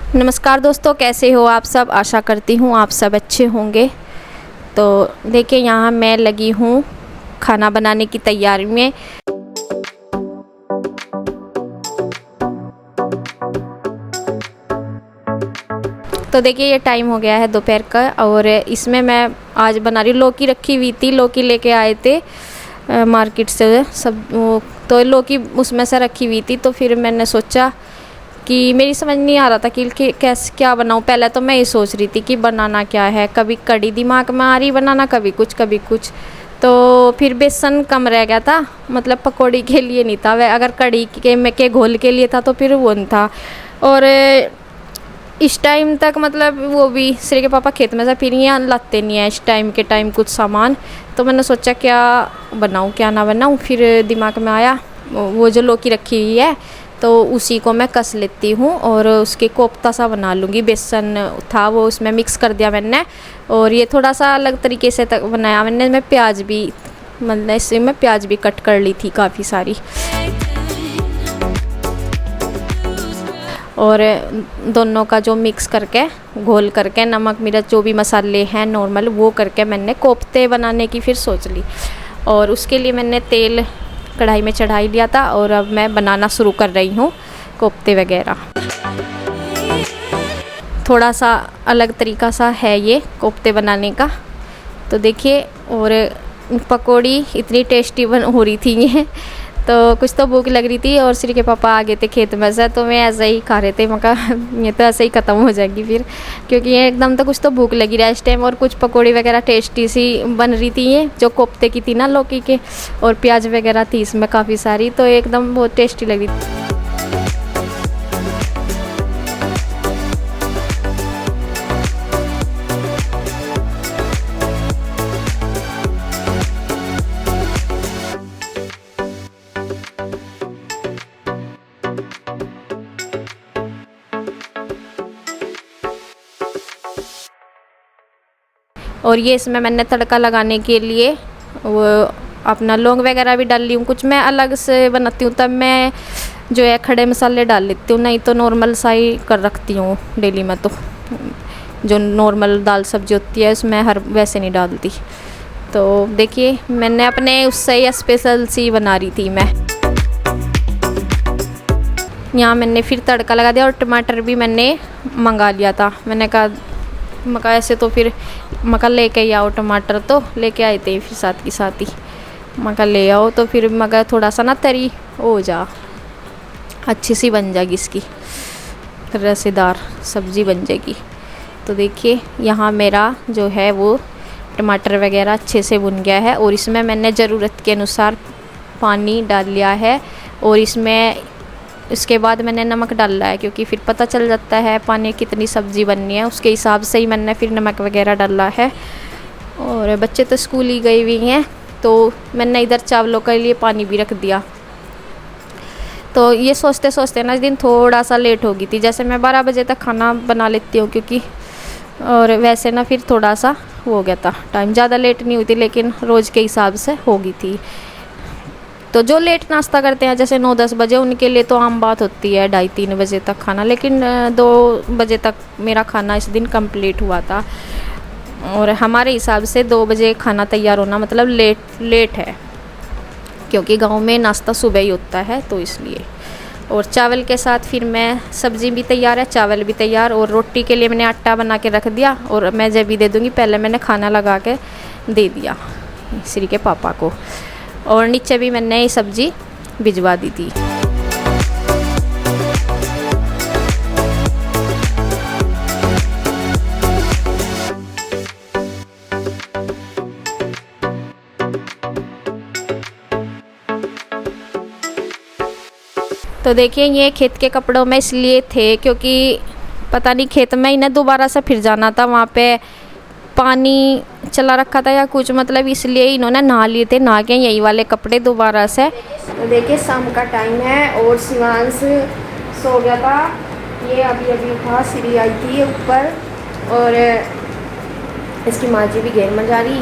नमस्कार दोस्तों, कैसे हो आप सब। आशा करती हूँ आप सब अच्छे होंगे। तो देखिए, यहाँ मैं लगी हूँ खाना बनाने की तैयारी में। तो देखिए, ये टाइम हो गया है दोपहर का और इसमें मैं आज बना रही हूँ। लौकी रखी हुई थी, लौकी लेके आए थे मार्केट से सब तो लौकी उसमें से रखी हुई थी। तो फिर मैंने सोचा कि मेरी समझ नहीं आ रहा था कि कैसे क्या बनाऊँ। पहले तो मैं ये सोच रही थी कि बनाना क्या है, कभी कड़ी दिमाग में आ रही बनाना, कभी कुछ। तो फिर बेसन कम रह गया था, मतलब पकौड़ी के लिए नहीं था वह। अगर कड़ी के घोल के लिए था तो फिर वो नहीं था। और इस टाइम तक मतलब वो भी श्री के पापा खेत में से फिर यहाँ लाते नहीं है इस टाइम के टाइम कुछ सामान। तो मैंने सोचा क्या बनाऊँ क्या ना बनाऊँ। फिर दिमाग में आया वो जो लौकी रखी हुई है तो उसी को मैं कस लेती हूँ और उसके कोफ्ता सा बना लूँगी। बेसन था वो उसमें मिक्स कर दिया मैंने और ये थोड़ा सा अलग तरीके से तक बनाया मैंने। मैं प्याज भी मतलब इसमें मैं प्याज भी कट कर ली थी काफ़ी सारी। और दोनों का जो मिक्स करके घोल करके नमक मिर्च जो भी मसाले हैं नॉर्मल वो करके मैंने कोफ्ते बनाने की फिर सोच ली। और उसके लिए मैंने तेल कढ़ाई में चढ़ा ही लिया था और अब मैं बनाना शुरू कर रही हूँ कोफ्ते वगैरह। थोड़ा सा अलग तरीका सा है ये कोफ्ते बनाने का। तो देखिए, और पकौड़ी इतनी टेस्टी हो रही थी ये। तो कुछ तो भूख लग रही थी और श्री के पापा आ गए थे खेत में से, तो मैं ऐसे ही खा रहे थे। मैं कहा ये तो ऐसे ही ख़त्म हो जाएगी फिर, क्योंकि ये एकदम तो कुछ तो भूख लगी रहा इस टाइम। और कुछ पकौड़ी वगैरह टेस्टी सी बन रही थी, ये जो कोफ्ते की थी ना लौकी के, और प्याज वगैरह थी इसमें काफ़ी सारी, तो एकदम बहुत टेस्टी लग रही थी। और ये इसमें मैंने तड़का लगाने के लिए वो अपना लौंग वगैरह भी डाल ली हूँ। कुछ मैं अलग से बनाती हूँ तब मैं जो है खड़े मसाले डाल लेती हूँ, नहीं तो नॉर्मल सा ही कर रखती हूँ डेली में। तो जो नॉर्मल दाल सब्जी होती है उसमें हर वैसे नहीं डालती। तो देखिए, मैंने अपने उससे ही स्पेशल सी बना रही थी मैं। यहाँ मैंने फिर तड़का लगा दिया और टमाटर भी मैंने मंगा लिया था। मैंने कहा मका ऐसे तो फिर मका लेके ही आओ, टमाटर तो लेके आए थे फिर साथ की साथ ही मका ले आओ, तो फिर मका थोड़ा सा ना तरी हो जा अच्छी सी बन जाएगी, इसकी रसेदार सब्ज़ी बन जाएगी। तो देखिए, यहाँ मेरा जो है वो टमाटर वगैरह अच्छे से भुन गया है और इसमें मैंने ज़रूरत के अनुसार पानी डाल लिया है। और इसके बाद मैंने नमक डाला है, क्योंकि फिर पता चल जाता है पानी कितनी सब्ज़ी बननी है, उसके हिसाब से ही मैंने फिर नमक वगैरह डाला है। और बच्चे तो स्कूल ही गई हुई हैं, तो मैंने इधर चावलों के लिए पानी भी रख दिया। तो ये सोचते सोचते ना इस दिन थोड़ा सा लेट हो गई थी। जैसे मैं 12 बजे तक खाना बना लेती हूँ, क्योंकि और वैसे ना फिर थोड़ा सा हो गया था टाइम, ज़्यादा लेट नहीं हुई थी लेकिन रोज़ के हिसाब से हो गई थी। तो जो लेट नाश्ता करते हैं जैसे 9-10 बजे, उनके लिए तो आम बात होती है 2:30-3 बजे तक खाना, लेकिन 2 बजे तक मेरा खाना इस दिन कंप्लीट हुआ था। और हमारे हिसाब से 2 बजे खाना तैयार होना मतलब लेट है, क्योंकि गांव में नाश्ता सुबह ही होता है, तो इसलिए। और चावल के साथ फिर मैं सब्ज़ी भी तैयार है, चावल भी तैयार, और रोटी के लिए मैंने आटा बना के रख दिया और मैं जब भी दे दूँगी, पहले मैंने खाना लगा के दे दिया श्री के पापा को। और नीचे भी मैंने ये सब्ज़ी भिजवा दी थी। तो देखिए, ये खेत के कपड़ों में इसलिए थे क्योंकि पता नहीं खेत में इन्हें दोबारा से फिर जाना था, वहाँ पे पानी चला रखा था या कुछ, मतलब इसलिए इन्होंने नहा लिए थे, नहा के यही वाले कपड़े दोबारा से। तो देखिए, शाम का टाइम है और शिवांश सो गया था। ये अभी उठा, श्री आई थी ऊपर और इसकी माँ जी भी घेर में जा रही,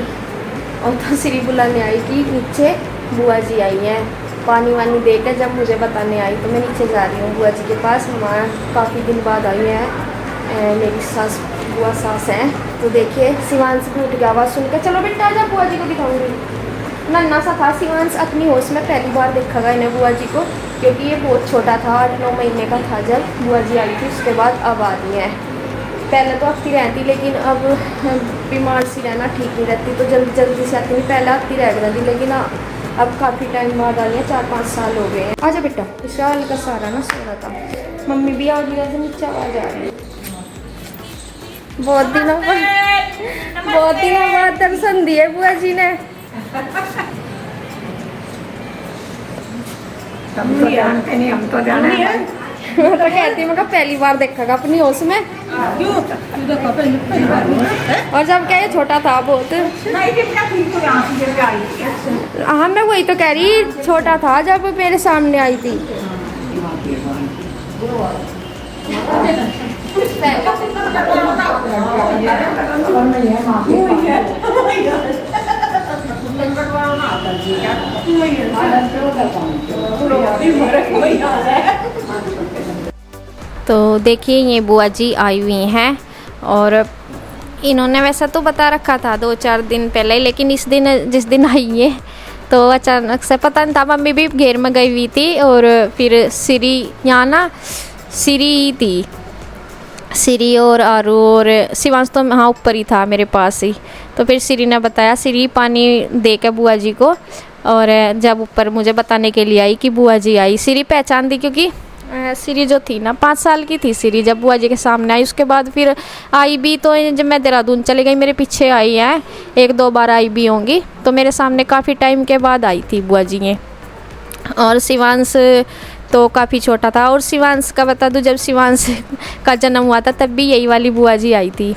और तो श्री बुलाने आई कि नीचे बुआ जी आई हैं। पानी वानी देकर जब मुझे बताने आई तो मैं नीचे जा रही हूँ बुआ जी के पास। माँ काफ़ी दिन बाद आई है मेरी सास बुआ सास हैं। तो देखिए शिवांश भी उठ गया आवाज़ सुनकर, चलो बेटा जा बुआ जी को दिखाऊंगी। नन्ना सा था शिवांश, अपनी होश में पहली बार देखा गया इन्हें बुआ जी को, क्योंकि ये बहुत छोटा था, 8-9 महीने का था जब बुआ जी आई थी। उसके बाद अब आ रही है। पहले तो आती रहती, लेकिन अब बीमार सी रहना ठीक नहीं रहती, तो जल्दी जल्दी से आती नहीं। पहले आती रह रही, लेकिन अब काफ़ी टाइम बाद आ रही है, 4-5 साल हो गए हैं। आजा बेटा, विशाल का सारा ना सो रहा था। मम्मी भी आ गई से नीचे आवाज आ रही है। बहुत दिनों बाद दर्शन दिए बुआ जी ने। हम तो जानते नहीं, हम तो जाने मैं तो कहती हूँ, मैं पहली बार देखा अपनी होश में। और जब क्या ये छोटा था बहुत। हाँ मैं वही तो कह रही, छोटा था जब मेरे सामने आई थी। तो देखिए ये बुआ जी आई हुई हैं, और इन्होंने वैसा तो बता रखा था 2-4 दिन पहले ही, लेकिन इस दिन जिस दिन आई है तो अचानक से पता नहीं था। मम्मी भी घेर में गई हुई थी, और फिर सिरी यहाँ ना सिरी थी, सिरी और आरू और शिवांश तो हाँ ऊपर ही था मेरे पास ही। तो फिर सिरी ने बताया, सिरी पानी दे के बुआ जी को, और जब ऊपर मुझे बताने के लिए आई कि बुआ जी आई। सिरी पहचान दी, क्योंकि सिरी जो थी ना 5 साल की थी सिरी जब बुआ जी के सामने आई। उसके बाद फिर आई भी, तो जब मैं देहरादून चली गई मेरे पीछे आई है, 1-2 बार आई भी होंगी, तो मेरे सामने काफ़ी टाइम के बाद आई थी बुआ जी ये। और शिवांश तो काफ़ी छोटा था। और शिवांश का बता दूं, जब शिवांश का जन्म हुआ था तब भी यही वाली बुआ जी आई थी।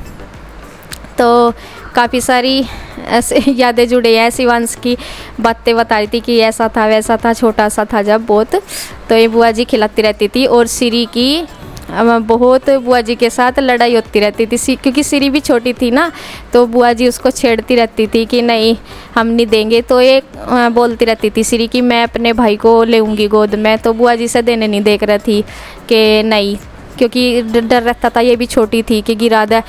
तो काफ़ी सारी ऐसे यादें जुड़े हैं। शिवांश की बातें बता रही थी कि ऐसा था वैसा था, छोटा सा था जब बहुत। तो ये बुआ जी खिलाती रहती थी, और सिरी की बहुत बुआ जी के साथ लड़ाई होती रहती थी, क्योंकि सिरी भी छोटी थी ना, तो बुआ जी उसको छेड़ती रहती थी कि नहीं हम नहीं देंगे। तो ये बोलती रहती थी सिरी कि मैं अपने भाई को लेऊंगी गोद में, तो बुआ जी से देने नहीं देख रही थी कि नहीं, क्योंकि डर रहता था, ये भी छोटी थी कि गिरा दे।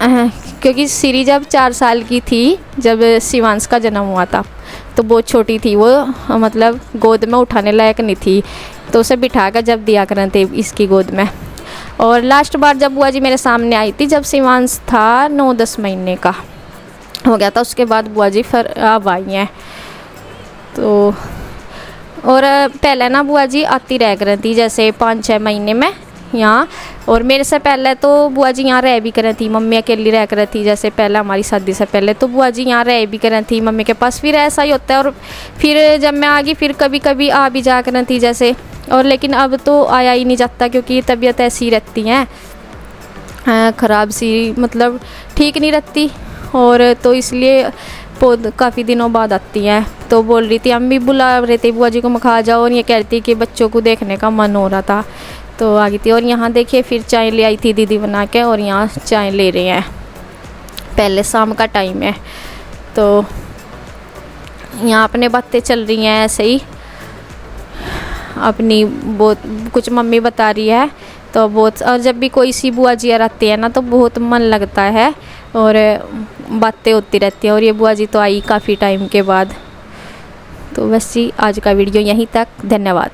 क्योंकि सिरी जब 4 साल की थी जब शिवांश का जन्म हुआ था, तो बहुत छोटी थी वो, मतलब गोद में उठाने लायक नहीं थी, तो उसे बिठा कर जब दिया करते थे इसकी गोद में। और लास्ट बार जब बुआ जी मेरे सामने आई थी जब शिवांश था 9-10 महीने का हो गया था, उसके बाद बुआ जी फिर अब आई हैं। तो और पहले ना बुआ जी आती रह कर थी, जैसे 5-6 महीने में यहाँ। और मेरे से पहले तो बुआ जी यहाँ रह भी कर थी, मम्मी अकेली रह कर थी, जैसे पहले हमारी शादी से पहले तो बुआ जी यहाँ रह भी कर थी मम्मी के पास। फिर ऐसा ही होता है, और फिर जब मैं आ गई फिर कभी कभी आ भी जा कर थी जैसे। और लेकिन अब तो आया ही नहीं जाता, क्योंकि तबीयत ऐसी रहती है ख़राब सी, मतलब ठीक नहीं रहती, और तो इसलिए बहुत काफ़ी दिनों बाद आती हैं। तो बोल रही थी, हम भी बुला रहे थे बुआ जी को मखा जाओ, और ये कह रही थी कि बच्चों को देखने का मन हो रहा था, तो आ गई थी। और यहाँ देखिए फिर चाय ले आई थी दीदी बना के, और यहाँ चाय ले रहे हैं, पहले शाम का टाइम है। तो यहाँ अपने बातें चल रही हैं ऐसे ही अपनी, बहुत कुछ मम्मी बता रही है तो बहुत। और जब भी कोई सी बुआ जी आती है ना तो बहुत मन लगता है, और बातें होती रहती हैं। और ये बुआ जी तो आई काफ़ी टाइम के बाद। तो बस जी आज का वीडियो यहीं तक, धन्यवाद।